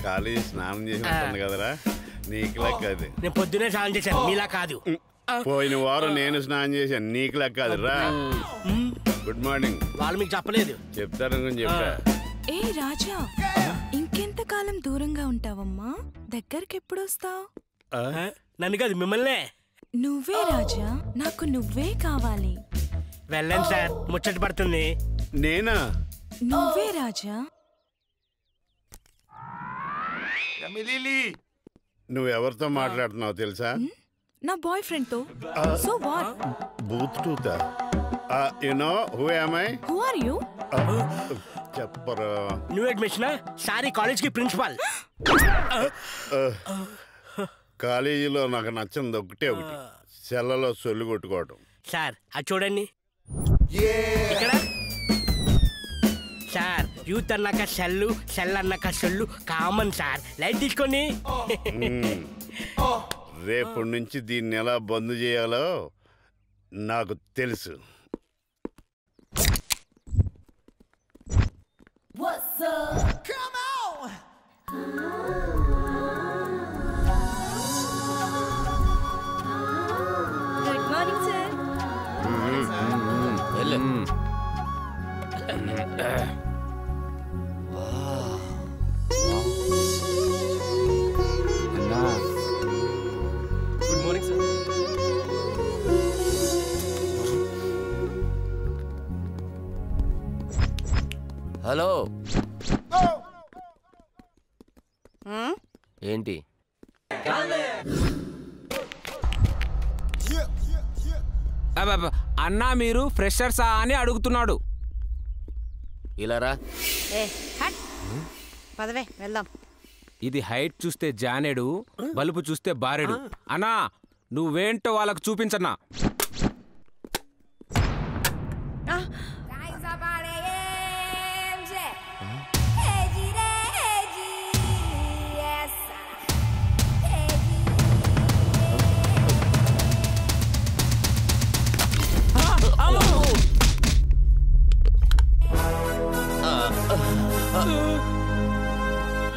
College స్నానం చేసి ఉంటుంది కదరా, నీకులా కాదు. నేను పొద్దునే స్నానం చేశాను, మీలా కాదు. పోయిన వారం నేను స్నానం చేశాను, నీకులా కాదురా. Good morning. వాళ్ళు మీకు చెప్పలేదు. చెప్తారనుకుని చెప్పా. ఏ రాజా, ఇంకెంతకాలం దూరంగా ఉంటావమ్మా? దగ్గరికి ఎప్పుడు వస్తావు? నన్ను కాదు, మిమ్మల్నే. నువ్వే రాజా, నాకు నువ్వే కావాలి. వెళ్ళండి సార్, ముచ్చట పడుతుంది. నేనా? నువ్వే రాజా. నువ్వెవరితో మాట్లాడుతున్నావు తెలుసా? నా బాయ్ ఫ్రెండ్ తో. So what? బూత్ టూతా. You know who am I? Who are you? చెప్పరా. New admission. సారీ, కాలేజ్ కి ప్రిన్సిపాల్. కాలేజీలో నాకు నచ్చింది ఒకటే ఒకటి, సెల్లలో సొల్లు కొట్టుకోవడం. సార్ అది చూడండి ఇక్కడ. సార్ యూత్ అన్నాక సెల్లు, సెల్ అన్నాక సొల్లు కామన్ సార్. లైట్ తీసుకోండి. రేపటి నుంచి దీన్ని ఎలా బంద్ చేయాలో నాకు తెలుసు. Good morning sir. Good morning sir. Hello. ఏంటి? అన్నా మీరు ఫ్రెషర్సా అని అడుగుతున్నాడు. ఇలారా. పదవే వెళ్దాం. ఇది హైట్ చూస్తే జానేడు, బలుపు చూస్తే బారెడు. అన్నా నువ్వేంటో వాళ్ళకు చూపించన్నా.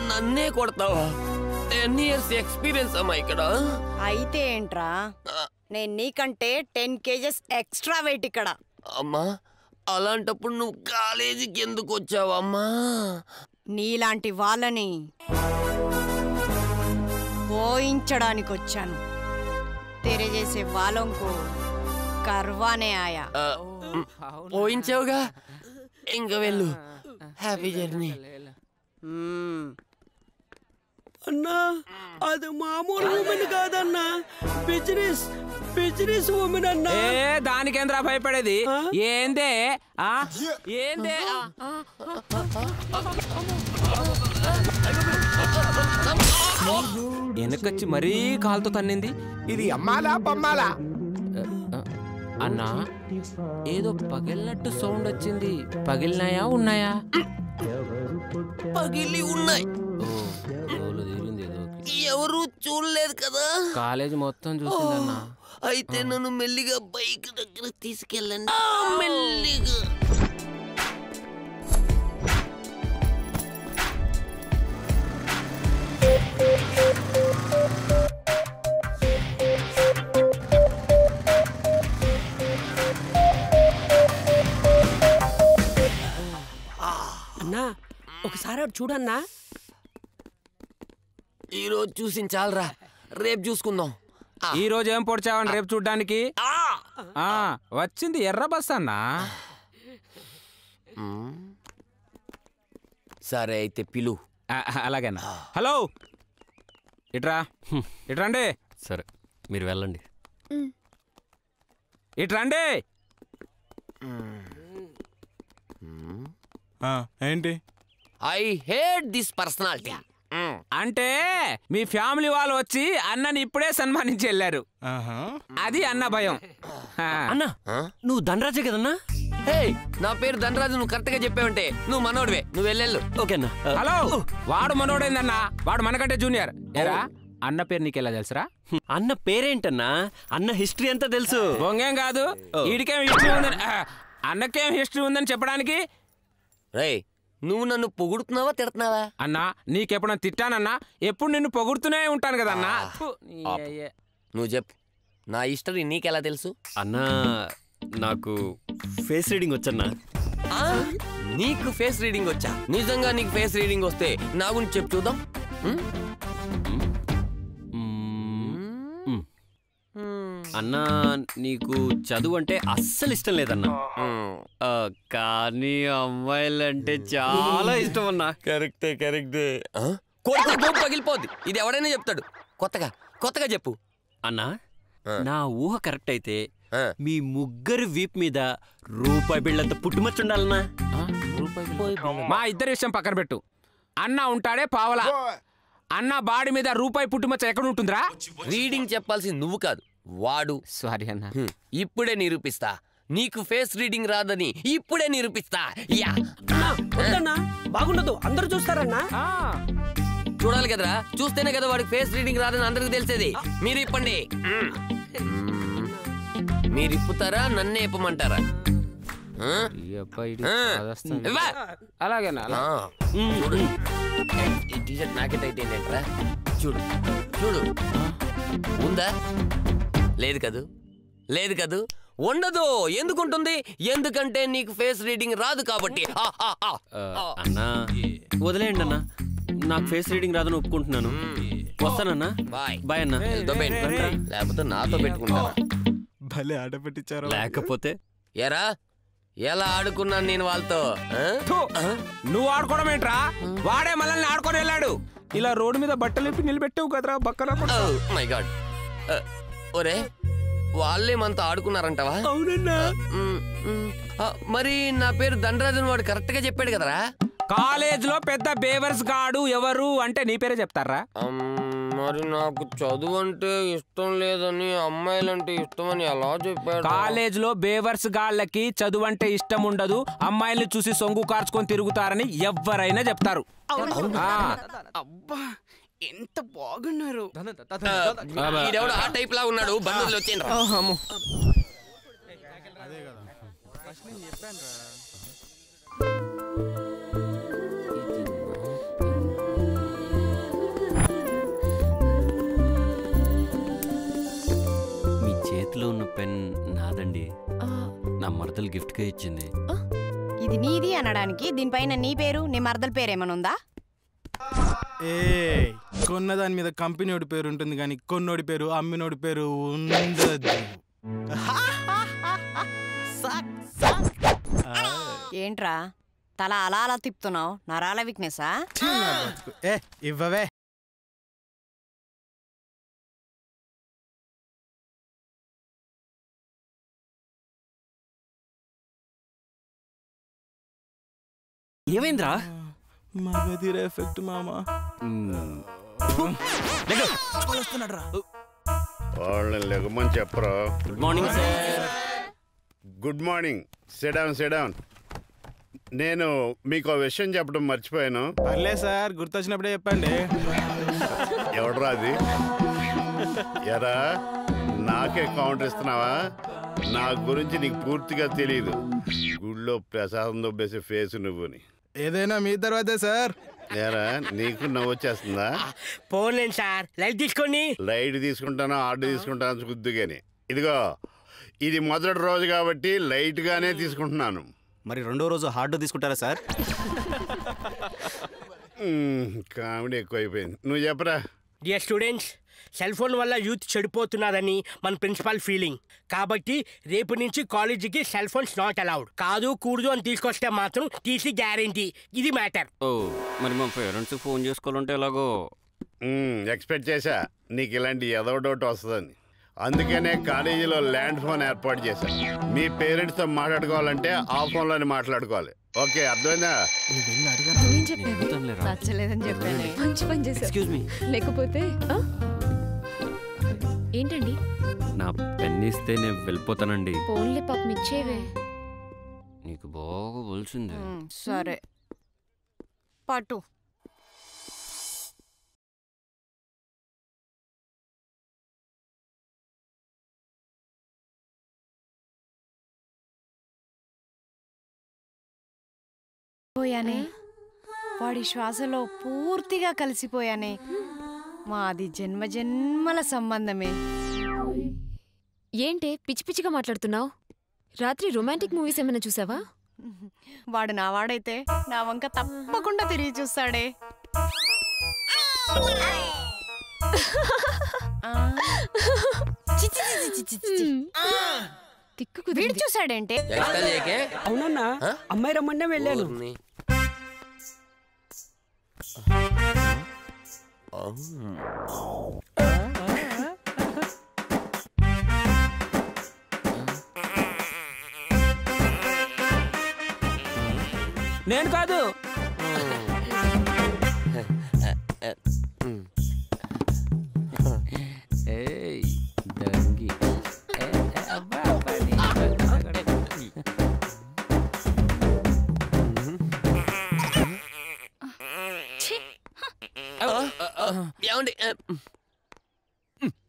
నన్నే కొడతావా? 10 years ఎక్స్పీరియన్స్ అమ్మా ఇక్కడ. అయితే ఏంట్రా, నేను నీకంటే 10 kgs ఎక్స్ట్రా వెయిట్ ఇక్కడ. అమ్మా అలాంటప్పుడు నువ్వు కాలేజీకి ఎందుకు వచ్చావమ్మా? నీలాంటి వాళ్ళని పోయించడానికి వచ్చాను. తెరే చేసే వాళ్ళంకు కర్వానే ఆయా. పోయించావుగా, ఇంక వెళ్ళు. Happy journey. అన్నా అది మామూలు ఉమెన్ కాదన్నా, బిజినెస్ ఉమెన్ అన్నా. దానికేంద్రా భయపడేది? ఏందే ఏందే? వెనకొచ్చి మరీ కాలుతో తన్నింది. ఇది అమ్మాలా బొమ్మాలా? అన్నా ఏదో పగిలినట్టు సౌండ్ వచ్చింది. పగిలినాయా ఉన్నాయా? పగిలి ఉన్నాయి. ఎవరు చూడలేదు కదా? కాలేజ్ మొత్తం చూసిందన్నా. అయితే నన్ను మెల్లిగా బైక్ దగ్గర తీసుకెళ్ళండి. మెల్లిగా. అన్నా ఒకసారి చూడన్నా. ఈరోజు చూసి చాలరా, రేపు చూసుకుందాం. ఈ రోజు ఏం పొడిచావని రేపు చూడ్డానికి? వచ్చింది ఎర్ర బస్ అన్నా. సరే అయితే పిలు. అలాగేనా. హలో ఇట్రా, ఇట్రండి. సరే మీరు వెళ్ళండి. ఇట్రండి. ఏంటి? I hate this personality. అంటే మీ ఫ్యామిలీ వాళ్ళు వచ్చి అన్నని ఇప్పుడే సన్మానించి వెళ్ళారు. అది అన్న భయం. అన్నా నువ్వు ధనరాజే కదన్నా? నా పేరు ధనరాజు. నువ్వు కరెక్ట్ గా చెప్పావంటే నువ్వు మనోడివే. నువ్వు వెళ్ళెళ్ళు. ఓకేనా? హలో, వాడు మనోడేందన్నా? వాడు మనకంటే జూనియర్. ఏరా అన్న పేరు నీకెలా తెలుసురా? అన్న పేరేంటన్నా? అన్న హిస్టరీ అంతా తెలుసు. బొంగేం కాదు, వీడికేం హిస్టరీ ఉందని, అన్నకేం హిస్టరీ ఉందని చెప్పడానికి. రేయ్ నువ్వు నన్ను పొగుడుతున్నావా తిడుతున్నావా? అన్నా నీకెప్పుడన్నా తిట్టానన్నా? ఎప్పుడు నిన్ను పొగుడుతూనే ఉంటాను కదన్నా. నువ్వు చెప్పు, నా హిస్టరీ నీకెలా తెలుసు? అన్నా నాకు ఫేస్ రీడింగ్ వచ్చన్నా. నీకు ఫేస్ రీడింగ్ వచ్చా? నిజంగా నీకు ఫేస్ రీడింగ్ వస్తే నా గురించి చెప్పు చూద్దాం. అన్నా నీకు చదువు అంటే అస్సలు ఇష్టం లేదన్నా, కానీ అమ్మాయిలంటే చాలా ఇష్టం అన్నా. కరెక్టే పగిలిపోద్ది. ఇది ఎవడైనా చెప్తాడు. కొత్తగా చెప్పు అన్నా. నా ఊహ కరెక్ట్ అయితే మీ ముగ్గురు వీప్ మీద రూపాయి బిళ్ళంత పుట్టుమచ్చు ఉండాలన్నా. మా ఇద్దరి విషయం పక్కన పెట్టు. అన్న ఉంటాడే పావలా, అన్న బాడీ మీద రూపాయి పుట్టుమచ్చ ఎక్కడ ఉంటుందిరా? రీడింగ్ చెప్పాల్సింది నువ్వు కాదు, వాడు. సారీ అన్న. ఇప్పుడే నిరూపిస్తా. నీకు ఫేస్ రీడింగ్ రాదని ఇప్పుడే నిరూపిస్తా. బాగుండదు, అందరూ చూస్తారన్నా. చూడాలి కదరా, చూస్తేనే కదా వాడికి ఫేస్ రీడింగ్ రాదని అందరికి తెలిసేది. మీరు ఇప్పండి. మీరు ఇప్పుతారా, నన్నే ఇప్పమంటారా? అలాగేనా? చూడు, ఈ టీషర్ట్ నాకే టైట్ ఏంటరా? చూడు ఉందా? లేదు కదూ. ఉండదు. ఎందుకుంటుంది? ఎందుకంటే నీకు ఫేస్ రీడింగ్ రాదు కాబట్టి. అన్నా వదిలేయండి అన్నా, నాకు ఫేస్ రీడింగ్ రాదని ఒప్పుకుంటున్నాను. వస్తానన్నా. బాయ్ అన్నా. లేకపోతే నాతో పెట్టుకుంటారా? భలే ఆట పెట్టించారు. లేకపోతే ఎరా ఎలా ఆడుకున్నాను నేను వాళ్ళతో? నువ్వు ఆడుకోవడం ఏంట్రా? వాడే మనల్ని ఆడుకొని వెళ్ళాడు. ఇలా రోడ్డు మీద బట్టలు ఇప్పి నిలబెట్టావు కదరా బక్కరా. My God. ఒరే, వాళ్ళే మనతో ఆడుకున్నారంటవా? అవునన్నా. మరి నా పేరు దండరాజన్ వాడు కరెక్ట్ గా చెప్పాడు కదరా? కాలేజ్ లో పెద్ద బేవర్స్ గాడు ఎవరు అంటే నీ పేరే చెప్తారా? మరి నాకు చదువు అంటే ఇష్టం లేదని, అమ్మాయిలంటే ఇష్టం అని ఎలా చెప్పాడు? కాలేజ్ లో బేవర్స్ గాళ్ళకి చదువు అంటే ఇష్టం ఉండదు, అమ్మాయిల్ని చూసి సొంగు కార్చుకొని తిరుగుతారని ఎవరైనా చెప్తారు. అబ్బా ఎంత బాగున్నారు. ఈడెవడు ఆ టైప్ లా ఉన్నాడు? బంధువులు వచ్చేయండి. మీ చేతిలో ఉన్న పెన్ నాదండి, నా మరదలు గిఫ్ట్ గా ఇచ్చింది. ఇది నీది అనడానికి దీనిపైన నీ పేరు, నీ మరదల పేరు ఏమనుందా? కొన్నదాని మీద కంపెనీడి పేరు ఉంటుంది కానీ కొన్నోడి పేరు, అమ్మినోడి పేరు ఉండదు. ఏంట్రా తల అలా తిప్పుతున్నావు? నరాల వీక్నెసా? ఇవ్వవే. ఏమైందిరా? మగధీర ఎఫెక్ట్ మామా. వాళ్ళని లెగమని చెప్పరా. Good morning sir. Good morning. Sit down. నేను మీకు విషయం చెప్పడం మర్చిపోయాను. పర్లే సార్, గుర్తొచ్చినప్పుడే చెప్పండి. ఎవడరా అది? ఎరా నాకే కౌంటర్ ఇస్తున్నావా? నా గురించి నీకు పూర్తిగా తెలియదు. గుళ్ళో ప్రసాదం దొబ్బేసే ఫేస్ నువ్వుని. ఏదైనా మీ తర్వాతే సార్. ఏరా నీకు నవ్వు వచ్చేస్తుందా? పోలేండి సార్, లైట్ తీసుకోండి. లైట్ తీసుకుంటానో ఆర్డర్ తీసుకుంటానో గుద్దుగాని. ఇదిగో ఇది మొదటి రోజు కాబట్టి లైట్ గానే తీసుకుంటున్నాను. మరి రెండో రోజు హార్డ్ తీసుకుంటారా సార్? కామెడీ ఎక్కువైపోయింది. నువ్వు చెప్పరా. డియర్ స్టూడెంట్స్, సెల్ ఫోన్ వల్ల యూత్ చెడిపోతున్నారని మన ప్రిన్సిపల్ ఫీలింగ్. కాబట్టి రేపు నుంచి కాలేజీకి సెల్ ఫోన్స్ నాట్ అలౌడ్. కాదు కూడదు అని తీసుకొస్తే మాత్రం టీసీ గ్యారెంటీ. ఇది మ్యాటర్. ఓ మరి మా పేరెంట్స్ ఫోన్ చేసుకోవాలంటే ఎలాగో ఎక్స్పెక్ట్ చేశా నీకు ఇలాంటి ఏదో డౌట్ వస్తుందని. అందుకనే కాలేజీలో ల్యాండ్ ఫోన్ ఏర్పాటు చేశాను. మీ పేరెంట్స్తో మాట్లాడుకోవాలంటే ఆ ఫోన్లోనే మాట్లాడుకోవాలి. ఓకే, అర్థమైందా? నచ్చలేదని చెప్పాను. మంచి పని చేశావు. Excuse me. లేకపోతే ఏంటండి? నా పెన్ ఇస్తే నేను వెళ్ళిపోతానండి. ఫోన్లే పాపం ఇచ్చేవే. నీకు బాగా తెలిసిందే. సరే పట్టు. పోయానే వాడి శ్వాసలో పూర్తిగా కలిసిపోయానే. మాది జన్మ జన్మల సంబంధమే. ఏంటే పిచ్చి పిచ్చిగా మాట్లాడుతున్నావు? రాత్రి రొమాంటిక్ మూవీస్ ఏమైనా చూసావా? వాడు నా వాడైతే నా వంక తప్పకుండా తిరిగి చూస్తాడే. వీడు చూసాడంటే అవునన్నా అమ్మాయి రమ్మన్నా వెళ్ళాను. నేను కాదు. ఏమండి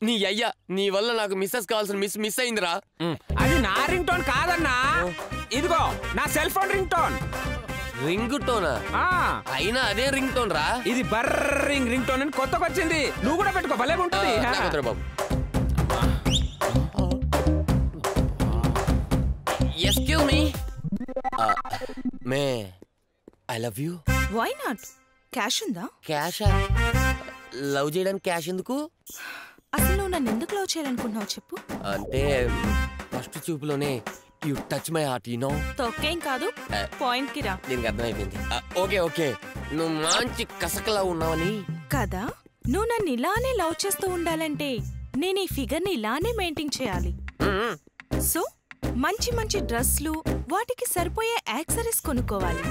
నీ అయ్యా, నీ వల్ల నాకు మిస్సెస్ కావాల్సిన మిస్ అయిందిరా. అది నా రింగ్ టోన్ కాదన్నా, ఇదిగో నా cell phone ring tone. Ring tuna? అయినా అదే రింగ్ టోన్ రా. ఇది బర్రింగ్ రింగ్ టోన్ అని కొత్తగా వచ్చింది. నువ్వు కూడా పెట్టుకో, భలే ఉంటుంది. బాబు excuse me, may I love you. Why not? Cash ఉందా? క్యాషా? లవ్ చేయడానికి క్యాష్ ఎందుకు? అసలు నువ్వు నన్ను ఎందుకు లవ్ చేయాలనుకుంటున్నావు చెప్పు. అంటే ఫస్ట్ చూపులోనే you touch my heart, you know. తొక్కేం కాదు, పాయింట్ కి రా. దీనికి అర్థమైపోయింది. ఓకే ఓకే, నువ్వు మంచి కసకలా ఉన్నావని కదా. నువ్వు నన్ను ఇలానే లవ్ చేస్తూ ఉండాలంటే నేను ఈ ఫిగర్ ని ఇలానే మెయింటైన్ చేయాలి. సో మంచి మంచి డ్రెస్లు, వాటికి సరిపోయే యాక్సరీస్ కొనుక్కోవాలి.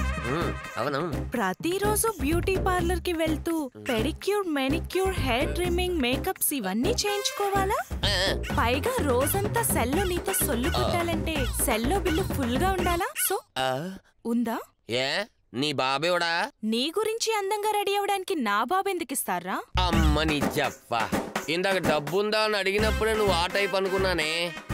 ప్రతిరోజు బ్యూటీ పార్లర్ కి వెళ్తూ pedicure, manicure, hair trimming, makeups ఇవన్నీ చేయించుకోవాలా? పైగా రోజంతా సెల్లో నీతో సొల్లు కొట్టాలంటే సెల్లో బిల్లు ఫుల్ గా ఉండాలా? సో ఉందా? ఏ నీ బాబేవడా? నీ గురించి అందంగా రెడీ అవడానికి నా బాబు ఎందుకు ఇస్తారా? అమ్మని చెప్ప, ఇందాక డబ్బుందా అని అడిగినప్పుడే నువ్వు ఆ టైప్ అనుకున్నానే,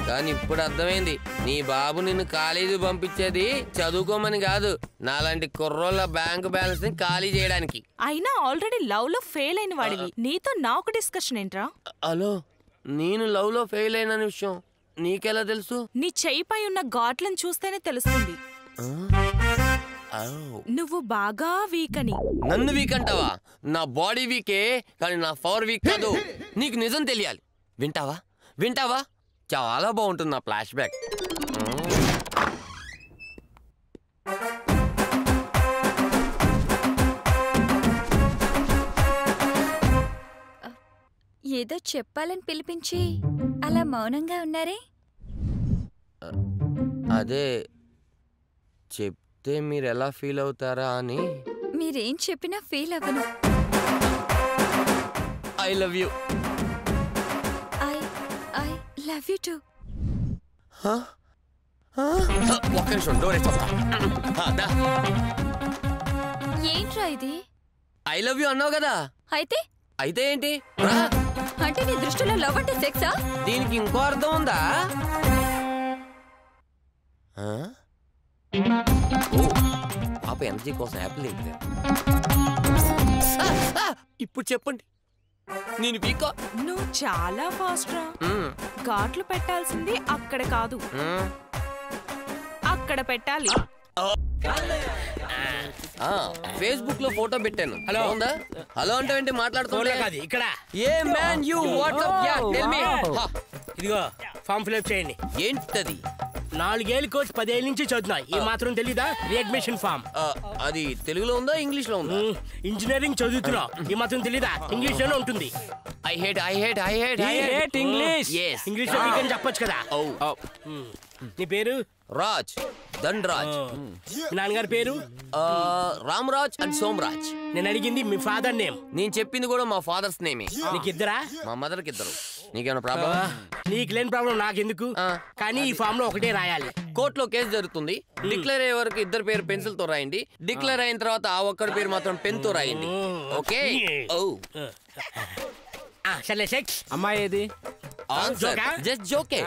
కానీ ఇప్పుడు అర్థమైంది. నీ బాబు నిన్ను కాలేజీ పంపించేది చదువుకోమని కాదు, నాలాంటి కుర్రోళ్ళ బ్యాంకు బ్యాలెన్స్ ని ఖాళీ చేయడానికి. అయినా ఆల్రెడీ లవ్ లో ఫెయిల్ అయిన వాడివి, నీతో నాకు డిస్కషన్ ఏంట్రా? హలో, నేను లవ్ లో ఫెయిల్ అయిన విషయం నీకెలా తెలుసు? నీ చెయ్యిపై ఉన్న ఘాట్లను చూస్తేనే తెలుస్తుంది. నువ్వు బాగా వీక్ అని. నన్ను వీక్ అంటావా? నా బాడీ వీకే, కానీ నా పవర్ వీక్ కాదు. నీకు నిజం తెలియాలి. వింటావా వింటావా? చాలా బాగుంటుంది నా ఫ్లాష్ బ్యాక్. ఏదో చెప్పాలని పిలిపించి అలా మౌనంగా ఉన్నారే? అదే చెప్తే మీరు ఎలా ఫీల్ అవుతారా అని. మీరేం చెప్పినా ఫీల్ అవ్వను. I love you. I love you to. ఒక్క నిమిషం, డోర్ వేస్తా. ఏంట్రా ఇది? ఐ లవ్ యూ అన్నావు కదా. అయితే అయితే ఏంటి? అంటే నీ దృష్టిలో లవ్ అంటే సెక్సా? దీనికి ఇంకో అర్థం ఉందా? పాప ఎనర్జీ కోసం యాపిల్ తింటుంది. ఇప్పుడు చెప్పండి, నేను వీకా? నువ్వు చాలా ఫాస్ట్ రా. ఘాట్లు పెట్టాల్సింది అక్కడ కాదు, అక్కడ పెట్టాలి. ఫేస్బుక్ లో ఫోటో పెట్టాను. హలో ఉందా? హలో అంటే ఏంటి మాట్లాడుతున్నా? ఇక్కడ ఏ man you WhatsApp yeah tell me. ఇదిగో ఫామ్ ఫిల్అప్ చేయండి. ఏంటది? 4 ఏళ్ళ కోర్స్ 10 ఏళ్ళ నుంచి చదువుతున్నా. ఈ మాత్రం తెలీదా? Readmission form. అది తెలుగులో ఉందా ఇంగ్లీష్ లో ఉందా? ఇంజనీరింగ్ చదువుతున్నా. ఈ మాత్రం తెలీదా? ఇంగ్లీష్ లోనే ఉంటుంది. I hate English. ఇంగ్లీష్ లో వీకని చెప్పొచ్చు కదా. నీ పేరు? రాజ్, ధన్రాజ్. మీ నాన్నగారి పేరు? రామరాజ్ అండ్ సోమరాజ్. నేను అడిగింది మీ ఫాదర్ నేమ్. నేను చెప్పింది కూడా మా ఫాదర్స్ నేమే. నీకు ఇద్దరా? మా మదర్ కి ఇద్దరు. నీకేమైనా ప్రాబ్లం? నీకు లేని ప్రాబ్లం నాకెందుకు, కానీ ఈ ఫామ్ లో ఒకటే రాయాలి. కోర్టులో కేసు జరుగుతుంది. డిక్లేర్ అయ్యే వరకు ఇద్దరు పేరు పెన్సిల్ తో రాయండి. డిక్లేర్ అయిన తర్వాత ఆ ఒక్కడి పేరు మాత్రం పెన్ తో రాయండి. ఓకే? సరే సెక్స్. అమ్మాయి ఏది? జస్ట్ జోకే.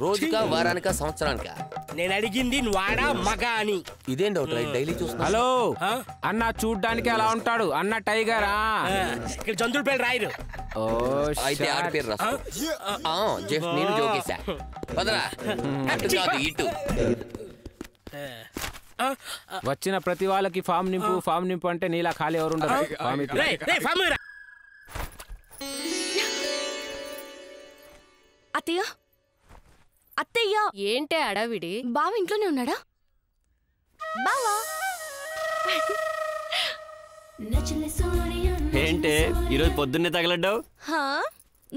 రోజుకా, వారానికా, సంవత్సరానికా? నేను అడిగింది వాడా మగ అని. ఇదేం డౌట్ డైలీ చూస్తున్నా. హలో అన్న చూడ్డానికి అలా ఉంటాడు అన్న టైగరా. ఇక్కడ జంతువుల పేరు రాయరు. అయితే ఆడి పేరు రాసుకో. జస్ట్ నేను జోకేసా. పదరా అటు కాదు ఇటు. వచ్చిన ప్రతి వాళ్ళకి ఫామ్ నింపు అంటే నీలా ఖాళీ ఎవరు ఉండరు. అత్తయ్య అత్తయ్య ఏంటే అడవిడి? బావ ఇంట్లోనే ఉన్నాడా? బావా ఏంటే ఈరోజు పొద్దున్నే తగలడ్డావు?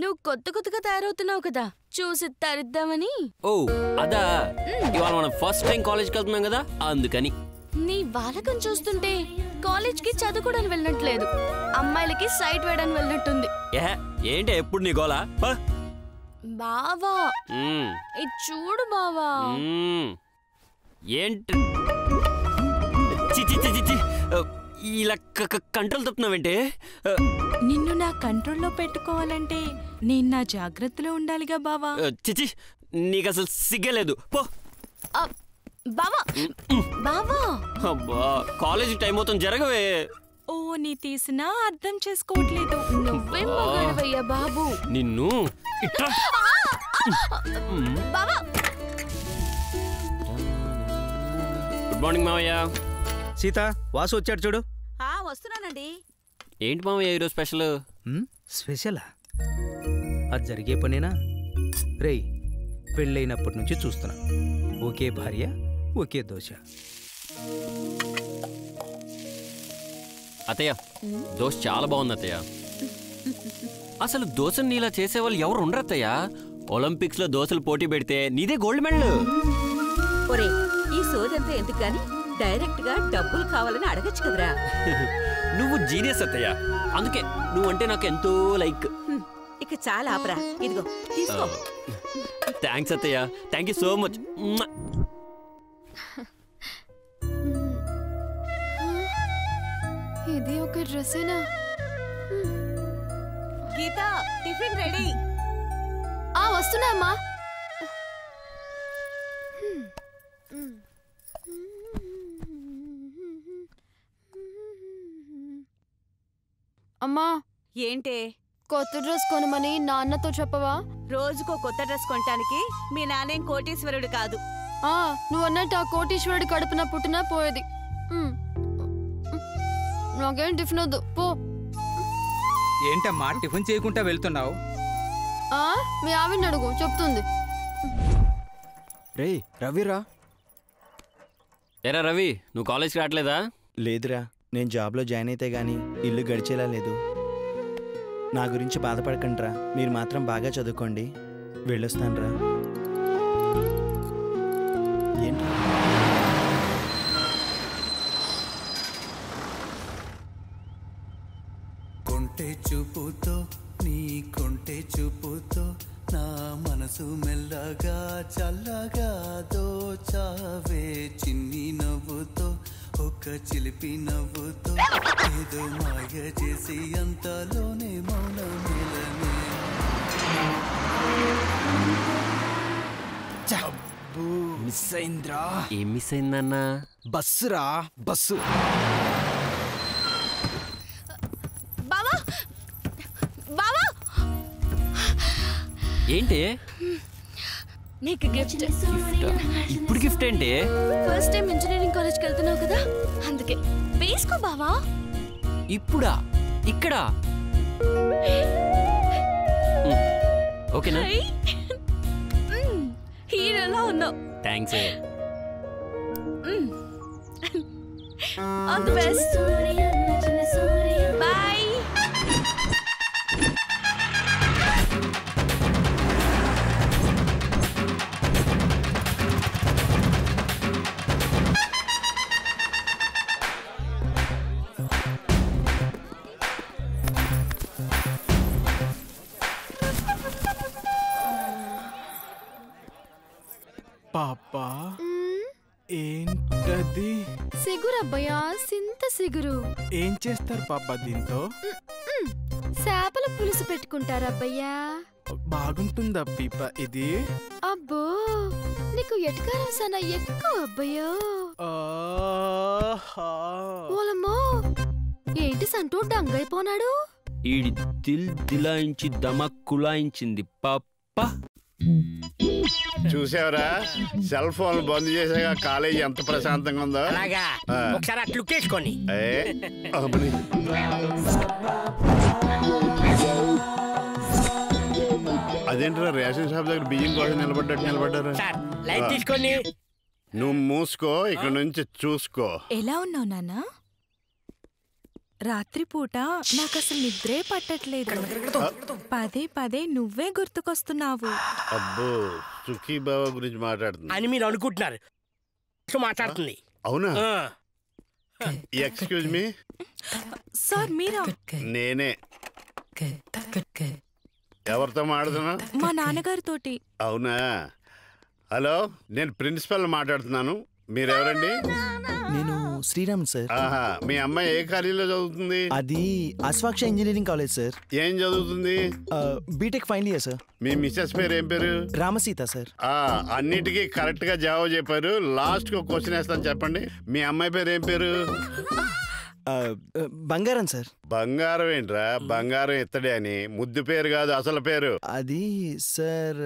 నువ్వు కొత్తగా తయారవుతున్నావు కదా, చూసి తరిద్దామని. ఓ అదా, ఇవాళ మనం ఫస్ట్ టైం కాలేజ్కి వెళ్తున్నాం కదా అందుకని. నీ వాలకం చూస్తుంటే కాలేజ్కి చదువుకోవడానికి వెళ్ళినట్లేదు, అమ్మాయిలకి సైట్ వేయడానికి వెళ్ళినట్టుంది. ఏంటి ఎప్పుడు నీ గోలా? బావా ఇది చూడు బావా. ఏంటి ఇలా కంట్రోల్ తప్పుతున్నావేంటే? నిన్ను నా కంట్రోల్లో పెట్టుకోవాలంటే నేను నా జాగ్రత్తలో ఉండాలిగా బావా. చిచి నీకు అసలు సిగ్గలేదు పో. బావా బావా అబ్బా కాలేజీ టైం అవుతుంది జరగవే. ఓ నీ తీసినా అర్థం చేసుకోవట్లేదు. నువ్వేం మగాడివయ్యా బాబు. నిన్ను ఇట్లా బావా. గుడ్ మార్నింగ్ మావయ్య. సీత వాసు వచ్చాడు చూడు. వస్తున్నానండి. ఏంటి మావయ్య ఈరోజు స్పెషల్? స్పెషలా? అది జరిగే పనేనా? రేయ్ పెళ్ళైనప్పటి నుంచి చూస్తున్నా, ఒకే భార్య ఒకే దోశ. అత్తయ్య దోశ చాలా బాగుంది అత్తయ్య. అసలు దోశను నీలా చేసేవాళ్ళు ఎవరు ఉండరు అత్తయ్య. ఒలింపిక్స్ లో దోశలు పోటీ పెడితే నీదే గోల్డ్ మెడల్. ఒరే ఈ సోదంతా ఎందుకు గాని డైరెక్ట్ గా డబ్బులు కావాలని అడగచ్చు కదరా. నువ్వు జీనియస్ అత్తయ్య, అందుకే నువ్వంటే నాకు ఎంతో లైక్. ఇక చాలా ఆపరా, ఇదిగో తీసుకో. థ్యాంక్స్ అత్తయ్య, థ్యాంక్ యూ సో మచ్. ఇది ఒక డ్రెస్సేనా? గీత టిఫిన్ రెడీ. వస్తున్నా అమ్మా. అమ్మా ఏంటే? కొత్త డ్రెస్ కొనమని నాన్నతో చెప్పవా? రోజుకో కొత్త డ్రెస్ కొనటానికి మీ నాన్నేం కోటీశ్వరుడు కాదు. నువ్వన్నట్టు ఆ కోటీశ్వరుడి కడుపున పుట్టినా పోయేది. నాకేం టిఫిన్ వద్దు పో. ఏంటమ్మా టిఫిన్ చేయకుండా వెళ్తున్నావు? మీ ఆవిడని అడుగు, చెప్తుంది. రే రవిరా. ఏరా రవి, నువ్వు కాలేజ్కి రావట్లేదా? లేదురా, నేను జాబ్లో జాయిన్ అయితే గానీ ఇల్లు గడిచేలా లేదు. నా గురించి బాధపడకండిరా, మీరు మాత్రం బాగా చదువుకోండి. వెళ్ళొస్తానురా. ఏంటి కొంటె చూపుతో నీ కొంటె చూపుతో నా మనసు మెల్లగా చల్లగా దోచావే. చిన్ని నవ్వుతో ఒక చిలిపి నవ్వుతో ఏదో మాయ చేసి అంతలోనే మౌనమేలనే. మిస్ అయిందిరా. ఏం మిస్ అయిందన్నా? బస్సురా బస్సు. బావా బావా ఏంటి నీకు గిఫ్ట్. ఇప్పుడు గిఫ్ట్ ఏంటి? ఫస్ట్ టైం ఇంజనీరింగ్ కాలేజ్కి వెళ్తున్నావు కదా అందుకే వేసుకో బావా. ఇప్పుడా? ఇక్కడ? ఓకేనా? హీరోలా ఉన్నావు. Thanks. All the best. Bye. పాపా ఏంటది? సిగురబ్బయ్యా, సింత సిగురు. ఏం చేస్తారు పాపా దీంతో? చేపల పులుసు పెట్టుకుంటారబ్బయ్యా. బాగుంటుందా పీప ఇది? అబ్బో నీకు ఎటకారం సనా ఎక్కువ అబ్బయ్యో. ఓలమ్మో ఏంటి సంటూ డంగైపోనాడు? ఈడి దిలాయించి దమక్కులాయించింది పప్ప. చూసావరా సెల్ ఫోన్ బంద్ చేసాక కాలేజీ ఎంత ప్రశాంతంగా ఉందో. అలాగా ఒకసారి అట్లు కేసుకోండి. అదేంటరా రేషన్ షాప్ దగ్గర బియ్యం కోసం నిలబడ్డారు. లైట్ తీసుకోండి. నువ్వు మూసుకో, ఇక్కడ నుంచి చూసుకో. ఎలా ఉన్నావు నాన్న? రాత్రిపూట నాకు అసలు నిద్రే పట్టట్లేదు. పదే పదే నువ్వే గుర్తుకొస్తున్నావు. అబ్బో సుఖీ బావ గురించి మాట్లాడుతుంది అని మీరు అనుకుంటున్నారు. మాట్లాడుతుంది. అవునా? Excuse me. సార్ మీరా? నేనే. ఎవరితో మాట్లాడుతున్నా? మా నాన్నగారితోటి. అవునా? హలో, నేను ప్రిన్సిపల్ మాట్లాడుతున్నాను. మీరెవరండి? నేను శ్రీరామ్ సార్. ఆహా, మీ అమ్మాయి ఏ కాలేజీలో చదువుతుంది? అది అశ్వాక్ష ఇంజనీరింగ్ కాలేజ్ సార్. ఏం చదువుతుంది? BTech final year sir. మీ మిస్సెస్ పేరు ఏం పేరు? రామసీత సార్. అన్నిటికీ కరెక్ట్ గా జవాబు చెప్పారు. లాస్ట్ కి క్వశ్చన్ వేస్తాను, చెప్పండి. మీ అమ్మాయి పేరు ఏం పేరు? బంగారం సార్. బంగారం ఏంట్రా? బంగారం ఇత్తడే అని. ముద్దు పేరు కాదు, అసలు పేరు. అది సార్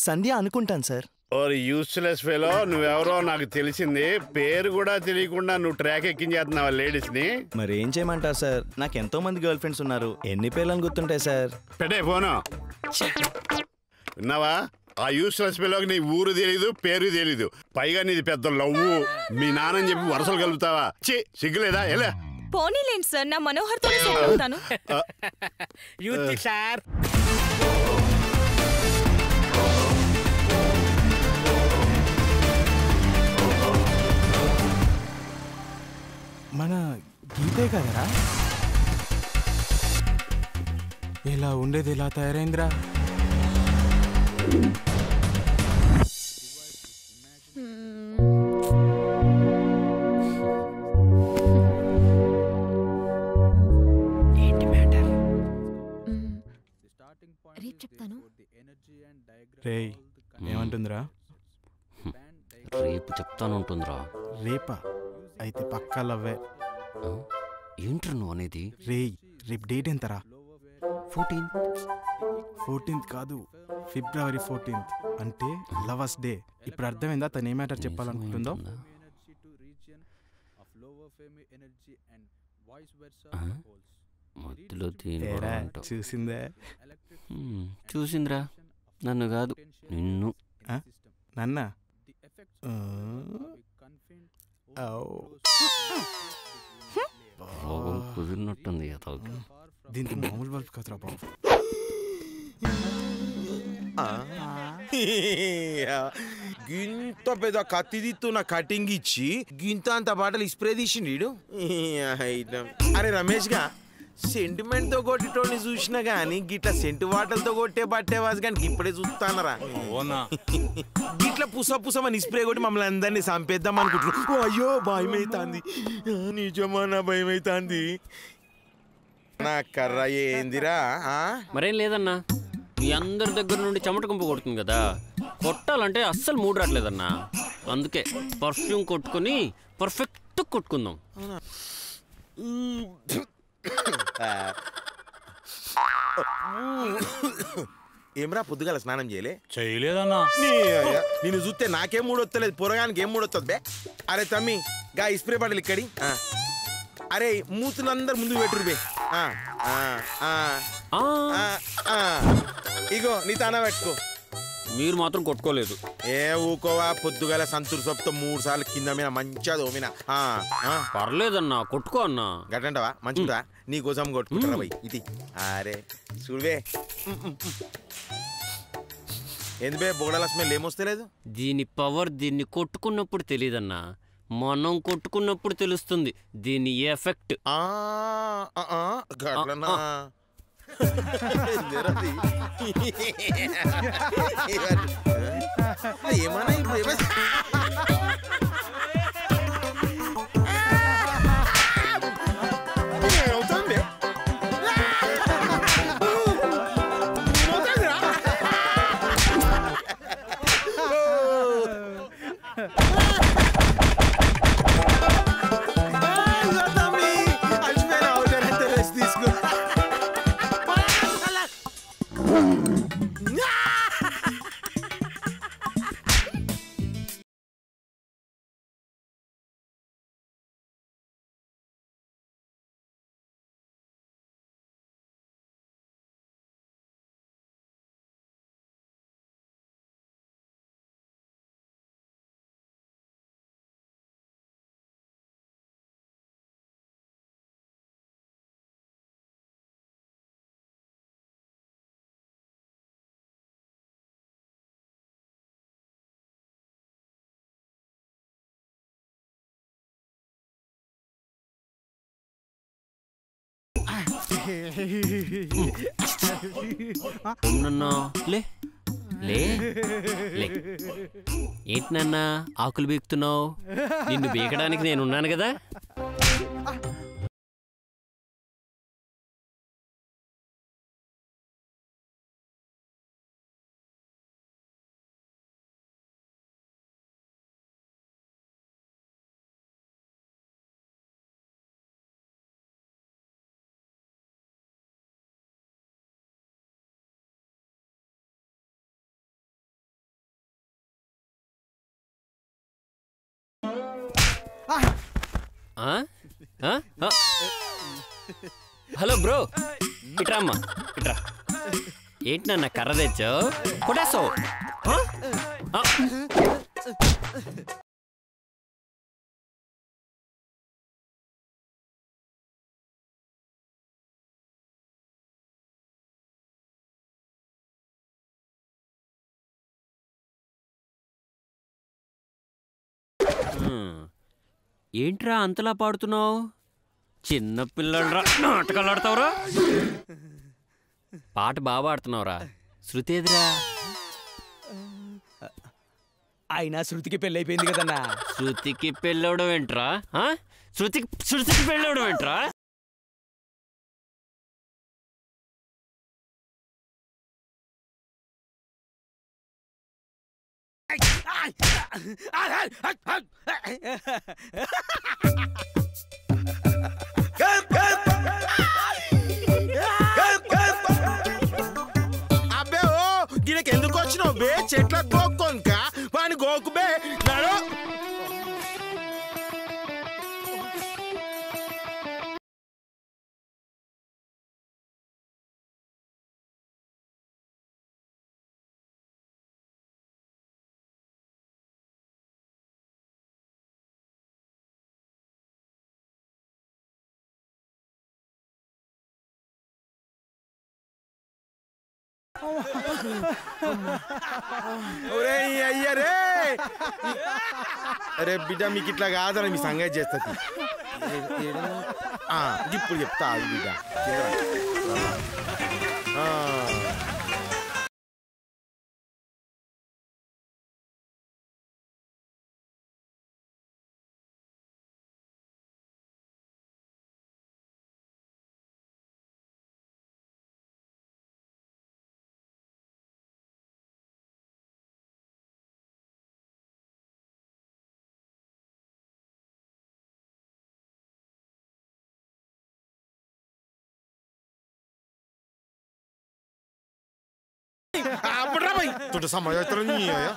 సంధ్య అనుకుంటాను సార్. ఓర్ యూస్లెస్ ఫెలో, నువ్వెవరో నాకు తెలిసింది. పేరు కూడా తెలియకుండా నువ్వు ట్రాక్ ఎక్కించేస్తున్నావా లేడీస్ ని? మరి ఏం చేయమంటారు సార్? నాకు ఎంతో మంది గర్ల్ ఫ్రెండ్స్ ఉన్నారు. ఎన్ని పేర్లను గుర్తుంటాయి సార్? పెట్టే ఫోను. విన్నావా? ఆ యూస్లెస్ ఫెలోకి నీ ఊరు తెలీదు, పేరు తెలీదు. పైగా నీది పెద్ద లవ్వు. మీ నాన్నని చెప్పి వరుసలు కలుపుతావా? సిగ్గులేదా? ఎలా? పోనీలేండి సార్, నా మనోహర్తో సెట్ అవుతాను. Youth sir. మన గీతే కదరా? ఇలా ఉండేది ఇలా తయారైందిరా. రేయ్ ఏమంటుందిరా? రేపు చెప్తానుంటుందిరా. రేపా? అయితే పక్కా లవ్వే. ఏంట్రా నువ్వు అనేది? రేయ్ రేపు డేట్ ఎంతరా? 14th కాదు, February 14th. అంటే లవర్స్ డే. ఇప్పుడు అర్థమైందా తను ఏ మ్యాటర్ చెప్పాలనుకుంటుందో? మధ్యలో చూసిందే? చూసిందిరా, నన్ను కాదు నిన్ను. నన్నా? రోగం కుదిరినట్టుంది అతనికి. దీనికి మామూలు బల్బ్ కదరా బాబు. గింత పెద్ద కత్తి దిత్తున్న కటింగ్ ఇచ్చి గింత అంత బాటలు స్ప్రే తీసిండు. అరే రమేష్ గా సెంటిమెంట్ తో కొట్టేటోని చూసినా గానీ గిట్ల సెంటు వాటలతో కొట్టే బట్టేవాసు కానీ ఇప్పుడే చూస్తానరా. గిట్ల పుసమని స్ప్రే కొట్టి మమ్మల్ని అందరినీ చంపేద్దాం అనుకుంటున్నాం. అయ్యో భయమైతాంది, నిజమా భయమైతాంది. నా కర్ర ఏందిరా? మరేం లేదన్నా, మీ అందరి దగ్గర నుండి చెమట గుంపు కొడుతుంది కదా, కొట్టాలంటే అస్సలు మూడు రావట్లేదన్నా. అందుకే పర్ఫ్యూమ్ కొట్టుకుని పర్ఫెక్ట్ కొట్టుకుందాం. ఏమరా పొద్దుగాల స్నానం చేయలేదన్నా? నేను చూస్తే నాకేం మూడొత్తలేదు, పొరగానికి ఏం మూడొస్తుంది బే. అరే తమ్మి గా స్ప్రే బాటిల్ ఇక్కడి. అరే మూతులందరు ముందు పెట్టురు బే. ఇగో నీ తానా పెట్టుకో. మీరు మాత్రం కొట్టుకోలేదు. ఏ ఊకోవా, పొద్దుగాల సంతూర్ సొప్తో 3 సార్లు కింద మీద మంచిగా దోమినా. పర్లేదన్నా, కొట్టుకో అన్నా. గట్టంటావా? మంచిదా, నీ కోసం కొట్టుకుంటారా బయ్ ఇది. అరే చూడవే, ఏంది బే బొగడాల స్మెల్ ఏమొస్తలేదు? దీని పవర్ దీన్ని కొట్టుకున్నప్పుడు తెలియదన్నా, మనం కొట్టుకున్నప్పుడు తెలుస్తుంది దీని ఎఫెక్ట్. ఏమన్నా ఇప్పుడు లే లే లే. ఏంటి నాన్న ఆకులు బీకుతున్నావు? నిన్ను బీకడానికి నేనున్నాను కదా. హలో బ్రో, ఇట్రా అమ్మా, ఇట్రా. ఏంటి నాన్న కర్ర తెచ్చావు? కొట్టేస్తావు. ఏంట్రా అంతలా పాడుతున్నావు? చిన్న పిల్లడ్రా, నాటకాలు ఆడతావురా? పాట బాగా పాడుతున్నావురా. శృతి ఎదురా? అయినా శృతికి పెళ్ళి అయిపోయింది కదన్నా. శృతికి పెళ్ళవడం ఏంట్రా? శృతికి పెళ్ళవడం ఏంట్రా? అబ్బే ఓ గినకి ఎందుకు వచ్చినావు బే? చెట్ల గోక్కొనుక వాని గోకు బే. నడు. అయ్యరే అరే బిడ్డ, మీకు ఇట్లా కాదని మీ సంగతి చేస్తుంది. ఇప్పుడు చెప్తా బిడ్డ. Tu sama ya ternyata ya.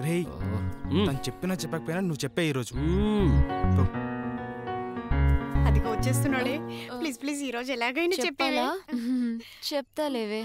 Hey! తను చెప్పినా చెప్పకపోయినా నువ్వు చెప్పే ఈరోజు. అది వచ్చేస్తున్నాడే. ప్లీజ్ ప్లీజ్ ఈ రోజు ఎలాగైనా చెప్పాలా? చెప్తాలేవే.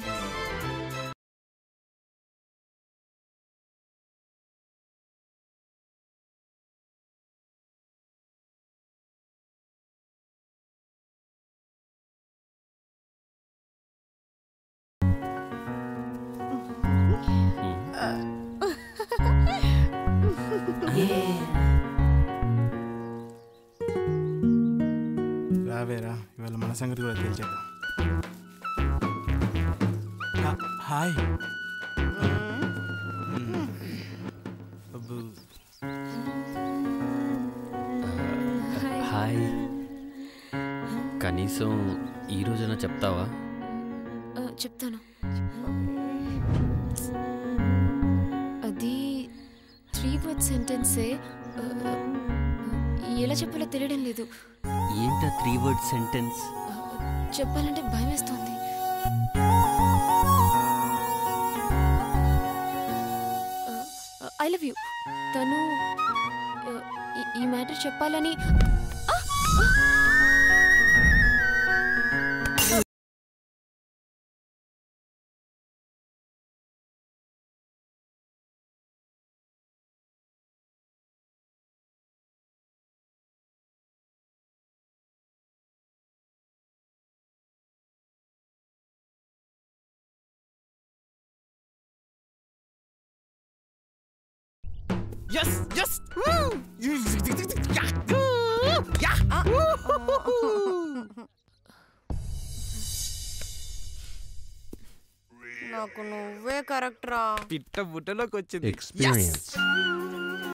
రావేరా, ఇవాళ మన సంగతి కూడా తెలిసేద్దాం. హాయ్. హాయ్. కనీసం ఈ రోజైనా చెప్తావా? చెప్తాను. అది 3 word సెంటెన్సే. ఎలా చెప్పాలో తెలియడం లేదు. ఏంటా 3 word సెంటెన్స్? చెప్పాలంటే భయం వేస్తుంది. I love you. తను ఈ మ్యాటర్ చెప్పాలని Yes, yes. నాకు నువ్వే కరెక్ట్ రా. పిట్ట బుట్టలోకి వచ్చింది. Experience.